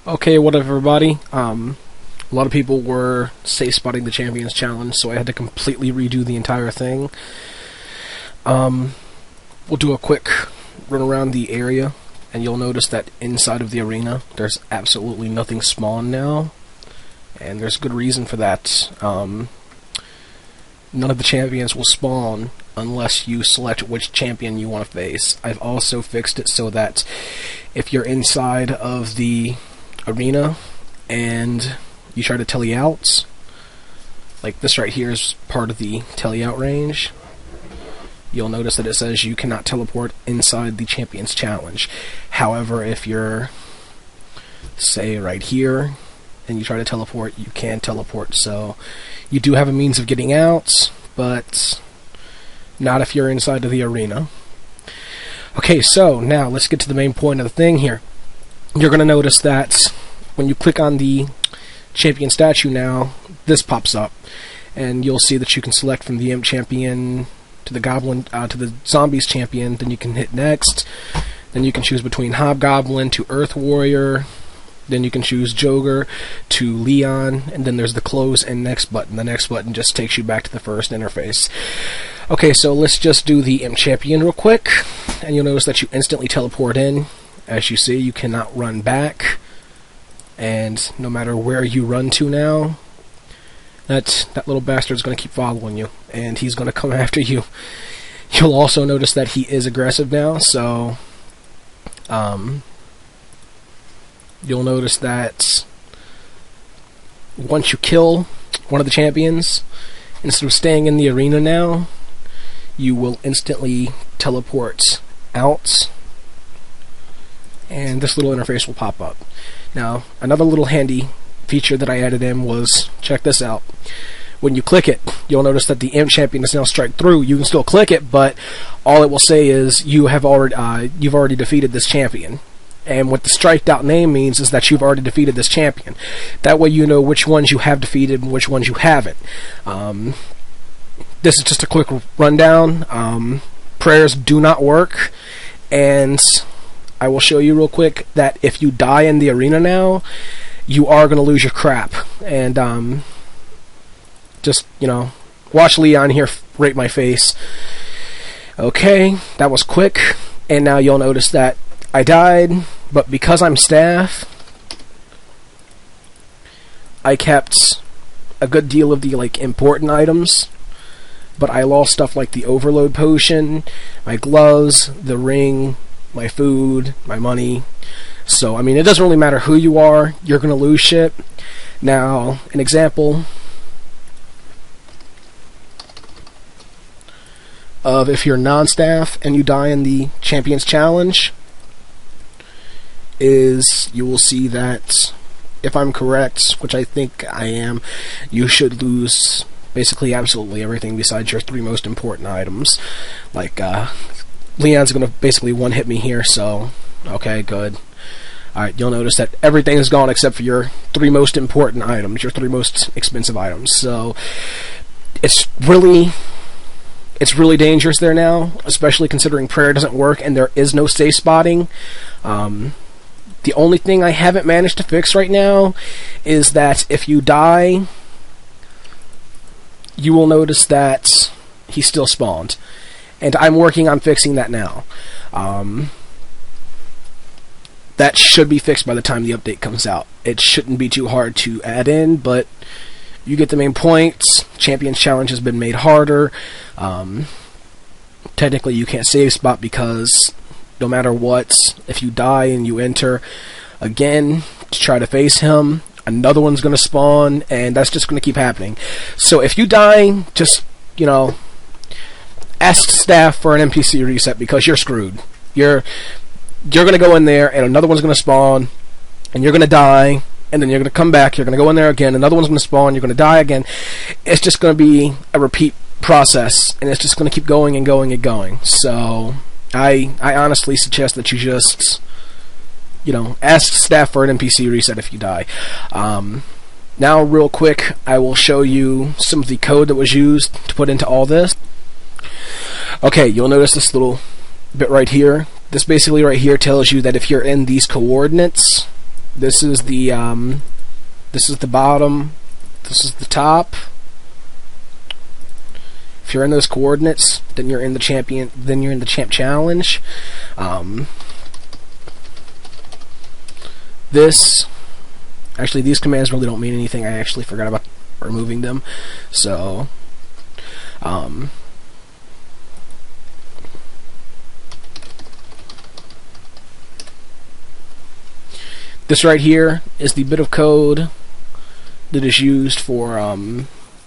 Okay, what up, everybody? A lot of people were safe spotting the Champions Challenge, so I had to completely redo the entire thing. We'll do a quick run around the area, and you'll notice that inside of the arena, there's absolutely nothing spawned now, and there's good reason for that. None of the champions will spawn unless you select which champion you want to face. I've also fixed it so that if you're inside of the arena and you try to tele out, like this right here is part of the tele out range, you'll notice that it says you cannot teleport inside the Champions Challenge. However, if you're, say, right here and you try to teleport, you can teleport. So you do have a means of getting out, but not if you're inside of the arena. Okay, so now let's get to the main point of the thing here. You're going to notice that when you click on the champion statue now, this pops up, and you'll see that you can select from the Imp champion to the Goblin to the Zombies champion. Then you can hit next. Then you can choose between Hobgoblin to Earth Warrior. Then you can choose Joker to Leon, and then there's the close and next button. The next button just takes you back to the first interface. Okay, so let's just do the Imp champion real quick, and you'll notice that you instantly teleport in. As you see, you cannot run back, and no matter where you run to now, that little bastard's going to keep following you, and he's going to come after you. You'll also notice that he is aggressive now, so you'll notice that once you kill one of the champions, instead of staying in the arena now, you will instantly teleport out, and this little interface will pop up. Now, another little handy feature that I added in was, check this out. When you click it, you'll notice that the Imp champion is now strike through. You can still click it, but all it will say is you've already defeated this champion. And what the striked out name means is that you've already defeated this champion. That way you know which ones you have defeated and which ones you haven't. This is just a quick rundown. Prayers do not work, and I will show you real quick that if you die in the arena now, you are going to lose your crap. And just, watch Leon here rape my face. Okay, that was quick. And now you'll notice that I died, but because I'm staff, I kept a good deal of the important items, but I lost stuff like the overload potion, my gloves, the ring, my food, my money. So, it doesn't really matter who you are, you're going to lose shit. Now, an example of if you're non-staff and you die in the Champions Challenge is you will see that, if I'm correct, which I think I am, you should lose basically absolutely everything besides your 3 most important items. Like, Leon's going to basically one-hit me here, so okay, good. Alright, you'll notice that everything is gone except for your 3 most important items, your 3 most expensive items. So it's really dangerous there now, especially considering prayer doesn't work and there is no safe spotting. The only thing I haven't managed to fix right now is that if you die, you will notice that he still spawned. And I'm working on fixing that now. That should be fixed by the time the update comes out. It shouldn't be too hard to add in, but you get the main points. Champions Challenge has been made harder. Technically, you can't save spot because no matter what, if you die and you enter again to try to face him, another one's going to spawn, and that's just going to keep happening. So if you die, just, ask staff for an NPC reset because you're screwed. You're going to go in there, and another one's going to spawn, and you're going to die, and then you're going to come back, you're going to go in there again, another one's going to spawn, you're going to die again. It's just going to be a repeat process, and it's just going to keep going and going and going. So I honestly suggest that you just, ask staff for an NPC reset if you die. Now, real quick, I will show you some of the code that was used to put into all this. Okay, you'll notice this little bit right here. This basically right here tells you that if you're in these coordinates, This is the bottom. This is the top. If you're in those coordinates, then you're in the champion. Then you're in the champ challenge. Actually, these commands really don't mean anything. I actually forgot about removing them. So, this right here is the bit of code that is used for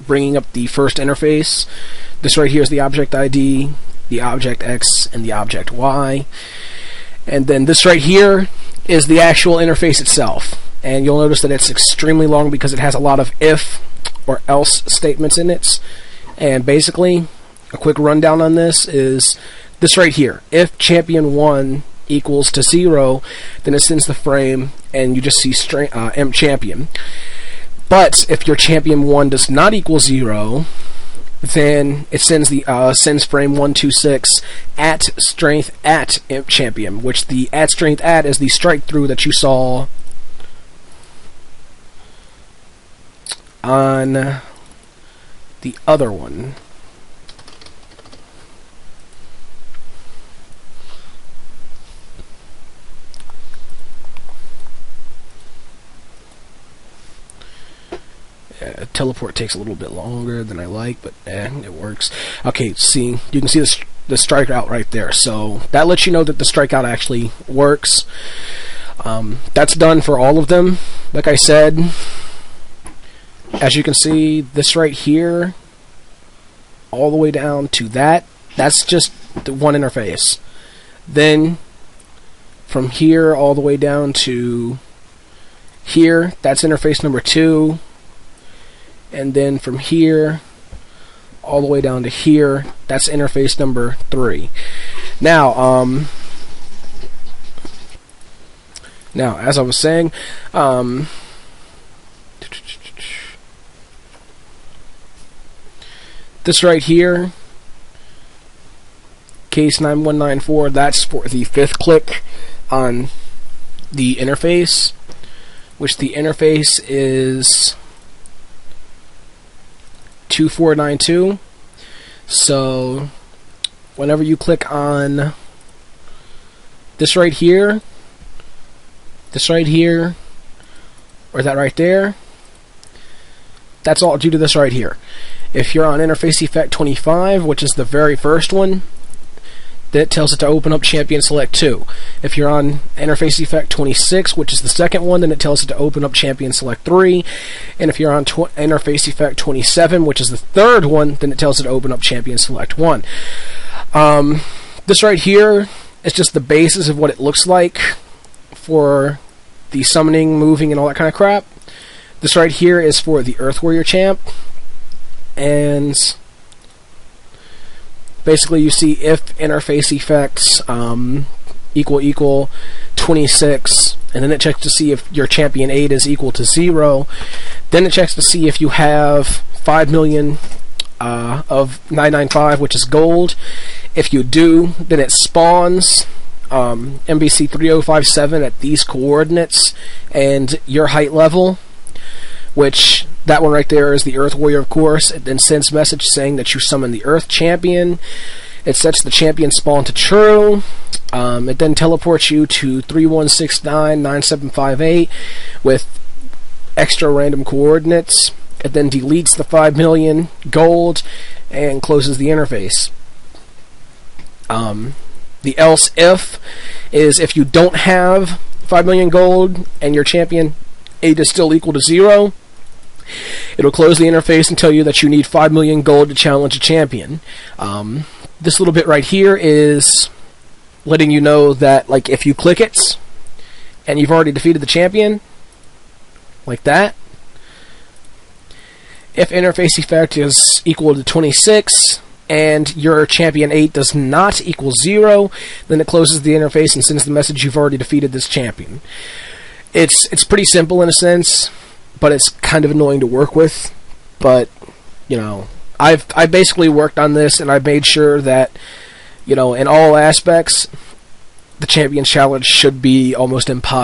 bringing up the first interface. This right here is the object ID, the object X, and the object Y. And then this right here is the actual interface itself. And you'll notice that it's extremely long because it has a lot of if or else statements in it. And basically, a quick rundown on this is this right here. If champion 1 equals to 0, then it sends the frame and you just see emp champion. But if your champion 1 does not equal 0, then it sends the sends frame 126 at strength at imp champion, which the at strength at is the strike through that you saw on the other one. Teleport takes a little bit longer than I like, but it works. Okay, see, you can see the strikeout right there. So that lets you know that the strikeout actually works. That's done for all of them. Like I said, as you can see, this right here, all the way down to that's just the one interface. Then from here all the way down to here, that's interface number 2. And then from here all the way down to here, that's interface number 3. Now, as I was saying, this right here, case 9194, that's for the 5th click on the interface, which the interface is 2492. So whenever you click on this right here, or that right there, that's all due to this right here. If you're on interface effect 25, which is the very first one, then it tells it to open up champion select 2. If you're on interface effect 26, which is the second one, then it tells it to open up champion select 3. And if you're on interface effect 27, which is the third one, then it tells it to open up champion select 1. This right here is just the basis of what it looks like for the summoning, moving, and all that kind of crap. This right here is for the Earth Warrior champ. And basically you see if interface effects equal 26, and then it checks to see if your champion 8 is equal to 0. Then it checks to see if you have 5 million of 995, which is gold. If you do, then it spawns MBC 3057 at these coordinates and your height level, which that one right there is the Earth Warrior, of course. It then sends message saying that you summon the Earth Champion. It sets the champion spawn to true. It then teleports you to 31699758 with extra random coordinates. It then deletes the 5 million gold and closes the interface. The else if is if you don't have 5 million gold and your champion 8 is still equal to 0, it'll close the interface and tell you that you need 5 million gold to challenge a champion. This little bit right here is letting you know that, like, if you click it and you've already defeated the champion, like that, if interface effect is equal to 26 and your champion 8 does not equal 0, then it closes the interface and sends the message you've already defeated this champion. It's pretty simple in a sense, but it's kind of annoying to work with. But, you know, I basically worked on this and I made sure that, you know, in all aspects, the champion challenge should be almost impossible